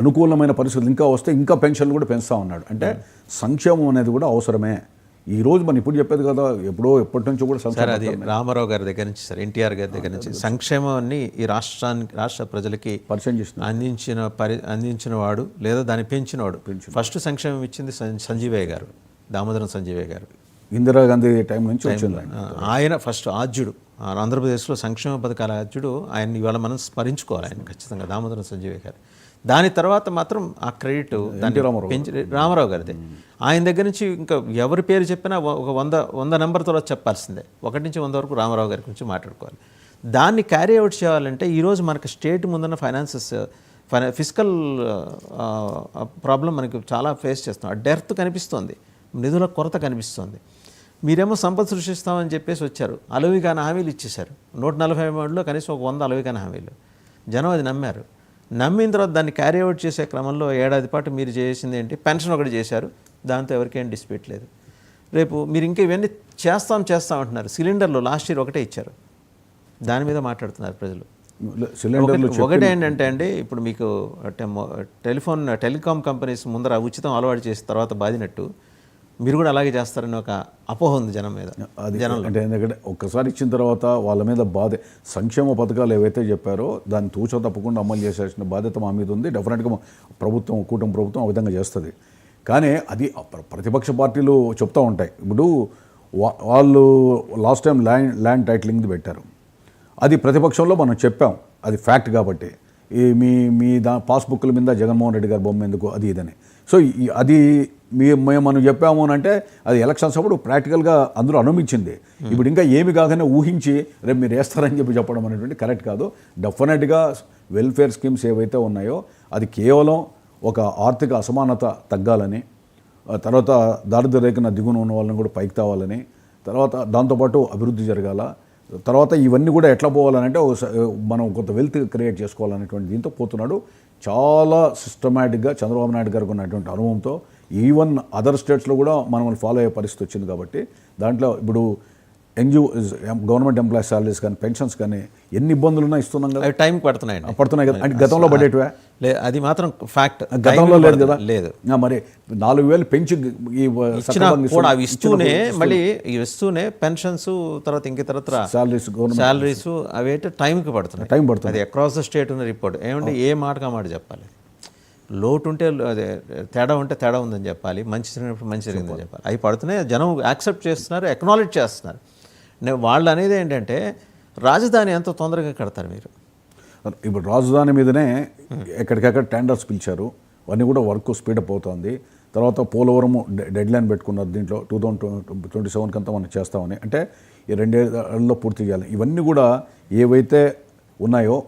అనుకూలమైన పరిస్థితులు ఇంకా వస్తే ఇంకా పెన్షన్లు కూడా పెంచుతా ఉన్నాడు. అంటే సంక్షేమం అనేది కూడా అవసరమే. ఈ రోజు మనం ఇప్పుడు చెప్పేది కదా, ఎప్పటి నుంచో కూడా సార్ అది రామారావు గారి దగ్గర నుంచి సార్ ఎన్టీఆర్ గారి దగ్గర నుంచి సంక్షేమాన్ని ఈ రాష్ట్ర ప్రజలకి అందించిన వాడు లేదా దాన్ని పెంచినవాడు. ఫస్ట్ సంక్షేమం ఇచ్చింది సంజీవయ్య గారు, దామోదరం సంజీవయ్య గారు. ఇందిరాగాంధీ టైం నుంచి వచ్చింది ఆయన ఫస్ట్ ఆద్యుడు, ఆంధ్రప్రదేశ్లో సంక్షేమ పథకాల ఆద్యుడు ఆయన. ఇవాళ మనం స్మరించుకోవాలి ఆయన ఖచ్చితంగా, దామోదరం సంజీవయ్య గారు. దాని తర్వాత మాత్రం ఆ క్రెడిట్ రామారావు గారిదే. ఆయన దగ్గర నుంచి ఇంకా ఎవరి పేరు చెప్పినా ఒక 100 నెంబర్తో చెప్పాల్సిందే. 1 నుంచి 100 వరకు రామారావు గారి గురించి మాట్లాడుకోవాలి. దాన్ని క్యారీ అవుట్ చేయాలంటే ఈరోజు మనకు స్టేట్ ముందున్న ఫిజికల్ ప్రాబ్లం మనకి చాలా ఫేస్ చేస్తున్నాం. డెర్త్ కనిపిస్తోంది, నిధుల కొరత కనిపిస్తోంది. మీరేమో సంపద సృష్టిస్తామని చెప్పేసి వచ్చారు, అలవికాని హామీలు ఇచ్చేశారు. 143లో కనీసం ఒక 100 అలవికాని హామీలు. జనం అది నమ్మారు. నమ్మిన తర్వాత దాన్ని క్యారీ అవుట్ చేసే క్రమంలో ఏడాది పాటు మీరు చేసింది ఏంటి, పెన్షన్ ఒకటి చేశారు, దాంతో ఎవరికేం డిస్ప్యూట్ లేదు. రేపు మీరు ఇంకా ఇవన్నీ చేస్తాం అంటున్నారు. సిలిండర్లు లాస్ట్ ఇయర్ ఒకటే ఇచ్చారు, దాని మీద మాట్లాడుతున్నారు ప్రజలు. ఒకటి ఏంటంటే అండి, ఇప్పుడు మీకు టెలికాం కంపెనీస్ ముందర ఉచితం అలవాటు చేసిన తర్వాత బాధినట్టు మీరు కూడా అలాగే చేస్తారని ఒక అపోహ ఉంది జనం మీద. జనం అంటే ఎందుకంటే ఒక్కసారి ఇచ్చిన తర్వాత వాళ్ళ మీద బాధ, సంక్షేమ పథకాలు ఏవైతే చెప్పారో దాన్ని తూచ తప్పకుండా అమలు చేసేసిన బాధ్యత మా మీద ఉంది. డెఫినెట్గా కూటమి ప్రభుత్వం ఆ విధంగా చేస్తుంది. కానీ అది ప్రతిపక్ష పార్టీలు చెప్తూ ఉంటాయి. ఇప్పుడు వాళ్ళు లాస్ట్ టైం ల్యాండ్ టైటిలింగ్ది పెట్టారు, అది ప్రతిపక్షంలో మనం చెప్పాం, అది ఫ్యాక్ట్. కాబట్టి మీ పాస్బుక్ల మీద జగన్మోహన్ రెడ్డి గారి బొమ్మ ఎందుకు, అది ఇదని. సో అది మనం చెప్పాము అని అంటే అది ఎలక్షన్స్ అప్పుడు ప్రాక్టికల్గా అందరూ అనుమించింది. ఇప్పుడు ఇంకా ఏమి కాగానే ఊహించి రేపు మీరు వేస్తారని చెప్పడం అనేటువంటి కరెక్ట్ కాదు. డెఫినెట్గా వెల్ఫేర్ స్కీమ్స్ ఏవైతే ఉన్నాయో అది కేవలం ఒక ఆర్థిక అసమానత తగ్గాలని, తర్వాత దారిద్ర్య రేఖన దిగున ఉన్న వాళ్ళని కూడా పైకి తేవాలని, తర్వాత దాంతోపాటు అభివృద్ధి జరగాల, తర్వాత ఇవన్నీ కూడా ఎట్లా పోవాలనంటే మనం కొంత వెల్త్ క్రియేట్ చేసుకోవాలనేటువంటి దీంతో పోతున్నాడు. చాలా సిస్టమేటిక్గా చంద్రబాబు నాయుడు గారికి ఉన్నటువంటి అనుభవంతో ఈవెన్ అదర్ స్టేట్స్లో కూడా మనం ఫాలో అయ్యే పరిస్థితి వచ్చింది. కాబట్టి దాంట్లో ఇప్పుడు గవర్నమెంట్ ఎంప్లాయీస్ సాలరీస్ కానీ పెన్షన్స్ కానీ ఎన్ని ఇబ్బందులున్నా ఇస్తున్నాం కదా, టైం పడుతున్నాయి కదా. అంటే గతంలో పడేటివే, అది మాత్రం ఫ్యాక్ట్. గతంలో లేదు కదా, లేదు. మరి 4,000 పెంచి ఇస్తూనే మళ్ళీ ఇస్తూనే పెన్షన్స్ తర్వాత శాలరీస్ అవి అయితే టైంకి పడుతుంది. అది అక్రాస్ ద స్టేట్ ఉన్న రిపోర్ట్. ఏమంటే ఏ మాటగా మాట చెప్పాలి, లోటు ఉంటే అదే తేడా ఉంటే తేడా ఉందని చెప్పాలి, మంచి జరిగినప్పుడు మంచి జరిగిందని చెప్పాలి. అవి పడుతున్నాయి, జనం యాక్సెప్ట్ చేస్తున్నారు, అక్నాలెడ్జ్ చేస్తున్నారు. వాళ్ళు అనేది ఏంటంటే రాజధాని ఎంత తొందరగా కడతారు మీరు. ఇప్పుడు రాజధాని మీదనే ఎక్కడికక్కడ టెండర్స్ పిలిచారు, అవన్నీ కూడా వర్క్ స్పీడప్ అవుతుంది. తర్వాత పోలవరం డెడ్ లైన్ పెట్టుకున్నారు, దీంట్లో 2027 కంతా మనం చేస్తామని. అంటే ఈ 2 ఏళ్లలో పూర్తి చేయాలి. ఇవన్నీ కూడా ఏవైతే ఉన్నాయో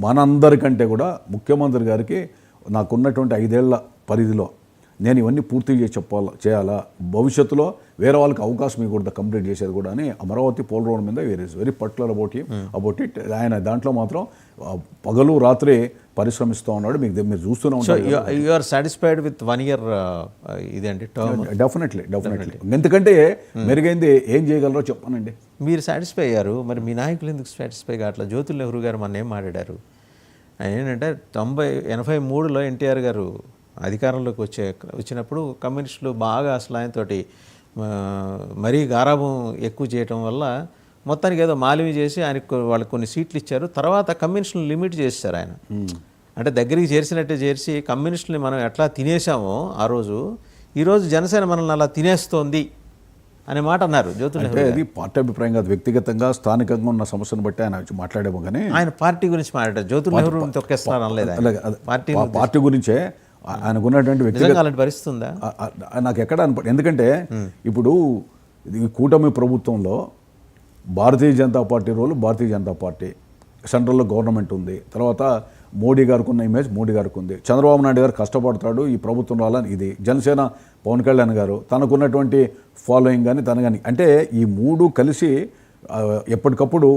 మనందరికంటే కూడా ముఖ్యమంత్రి గారికి నాకున్నటువంటి 5 ఏళ్ల పరిధిలో నేను ఇవన్నీ పూర్తి చేయాలా, భవిష్యత్తులో వేరే వాళ్ళకి అవకాశం ఇవ్వకూడదు కంప్లీట్ చేసేది కూడా అని అమరావతి పోలవరం మీద వెరీ పర్టికులర్ అబౌట్ ఇట్. ఆయన దాంట్లో మాత్రం పగలు రాత్రి పరిశ్రమిస్తూ ఉన్నాడు. మీరు చూస్తూనే ఉంటారు. You are satisfied with 1 year ఇదేంటి టర్మ్? డెఫినెట్లీ. ఎందుకంటే మెరుగైంది ఏం చేయగలరో చెప్పానండి. మీరు సాటిస్ఫై అయ్యారు, మరి మీ నాయకులు ఎందుకు సాటిస్ఫై కావట్లేదు? జ్యోతుల్ నెహ్రూ గారు మొన్న ఏం మాట్లాడారు, ఆయన ఏంటంటే 83లో ఎన్టీఆర్ గారు అధికారంలోకి వచ్చినప్పుడు కమ్యూనిస్టులు బాగా అసలు ఆయనతోటి మరీ గారాభం ఎక్కువ చేయటం వల్ల మొత్తానికి ఏదో మాలిమి చేసి ఆయనకు వాళ్ళకి కొన్ని సీట్లు ఇచ్చారు. తర్వాత కమ్యూనిస్టులను లిమిట్ చేశారు ఆయన. అంటే దగ్గరికి చేర్చినట్టే చేర్చి కమ్యూనిస్టులని మనం ఎట్లా తినేసామో ఆ రోజు, ఈరోజు జనసేన మనల్ని అలా తినేస్తోంది అనే మాట అన్నారు జ్యోతుల్ నెహ్రూ. అది పార్టీ అభిప్రాయం కాదు, వ్యక్తిగతంగా స్థానికంగా ఉన్న సమస్యను బట్టి ఆయన మాట్లాడేమో. కానీ ఆయన పార్టీ గురించి మాట్లాడారు, జ్యోతుల్ నెహ్రూ తొక్కేస్తున్నారు అనలేదు. పార్టీ గురించే ఆయనకున్నటువంటి వ్యక్తిగత పరిస్థితి ఉందా నాకు ఎక్కడ ఎందుకంటే ఇప్పుడు ఈ కూటమి ప్రభుత్వంలో భారతీయ జనతా పార్టీ రోలు భారతీయ జనతా పార్టీ, సెంట్రల్లో గవర్నమెంట్ ఉంది, తర్వాత మోడీ గారికి ఉన్న ఇమేజ్ మోడీ గారికి ఉంది, చంద్రబాబు నాయుడు గారు కష్టపడతాడు ఈ ప్రభుత్వం రాలని, ఇది జనసేన పవన్ కళ్యాణ్ గారు తనకున్నటువంటి ఫాలోయింగ్ కానీ తన కానీ, అంటే ఈ 3 కలిసి ఎప్పటికప్పుడు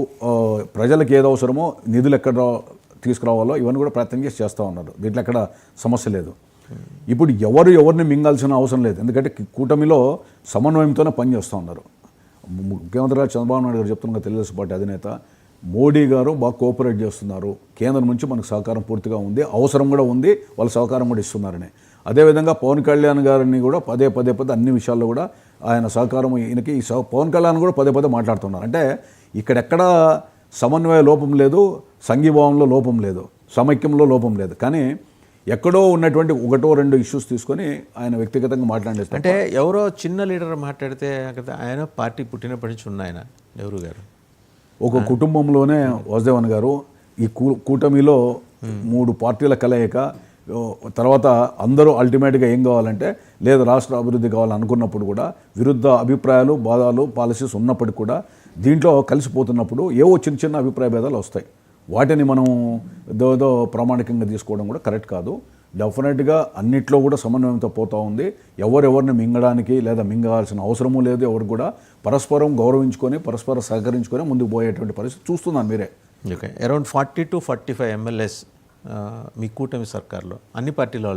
ప్రజలకు ఏది అవసరమో నిధులు ఎక్కడ తీసుకురావాలో ఇవన్నీ కూడా ప్రయత్నం చేస్తూ ఉన్నారు. దీంట్లో ఎక్కడ సమస్య లేదు. ఇప్పుడు ఎవరిని మింగాల్సిన అవసరం లేదు, ఎందుకంటే కూటమిలో సమన్వయంతోనే పనిచేస్తూ ఉన్నారు. ముఖ్యమంత్రి గారు చంద్రబాబు నాయుడు గారు చెప్తున్న తెలుగుదేశం పార్టీ అధినేత మోడీ గారు బాగా కోఆపరేట్ చేస్తున్నారు, కేంద్రం నుంచి మనకు సహకారం పూర్తిగా ఉంది, అవసరం కూడా ఉంది, వాళ్ళ సహకారం కూడా ఇస్తున్నారని. అదేవిధంగా పవన్ కళ్యాణ్ గారిని కూడా పదే అన్ని విషయాల్లో కూడా ఆయన సహకారం ఈయనకి పవన్ కళ్యాణ్ కూడా పదే మాట్లాడుతున్నారు. అంటే ఇక్కడెక్కడ సమన్వయ లోపం లేదు, సంఘీభావంలో లోపం లేదు, సమైక్యంలో లోపం లేదు, కానీ ఎక్కడో ఉన్నటువంటి ఒకటో రెండు ఇష్యూస్ తీసుకొని ఆయన వ్యక్తిగతంగా మాట్లాడేస్తారు. అంటే ఎవరో చిన్న లీడర్ మాట్లాడితే ఆయన పార్టీ పుట్టినప్పటి నుంచి ఉన్న ఆయన నెహ్రూ గారు ఒక కుటుంబంలోనే వాసుదేవన్ గారు ఈ కూటమిలో 3 పార్టీల కలయిక తర్వాత అందరూ అల్టిమేట్గా ఏం కావాలంటే లేదు రాష్ట్ర అభివృద్ధి కావాలనుకున్నప్పుడు కూడా విరుద్ధ అభిప్రాయాలు బాధాలు పాలసీస్ ఉన్నప్పటికీ కూడా దీంట్లో కలిసిపోతున్నప్పుడు ఏవో చిన్న అభిప్రాయ భేదాలు వస్తాయి. వాటిని మనం ఏదో ప్రామాణికంగా తీసుకోవడం కూడా కరెక్ట్ కాదు. డెఫినెట్గా అన్నిట్లో కూడా సమన్వయంతో పోతూ ఉంది. ఎవరెవరిని మింగడానికి లేదా మింగాల్సిన అవసరమూ లేదు. ఎవరు కూడా పరస్పరం గౌరవించుకొని పరస్పరం సహకరించుకొని ముందుకు పోయేటువంటి పరిస్థితి చూస్తున్నాను మీరే. ఓకే, అరౌండ్ 40 to 45 MLAs మీ కూటమి సర్కార్లో అన్ని పార్టీల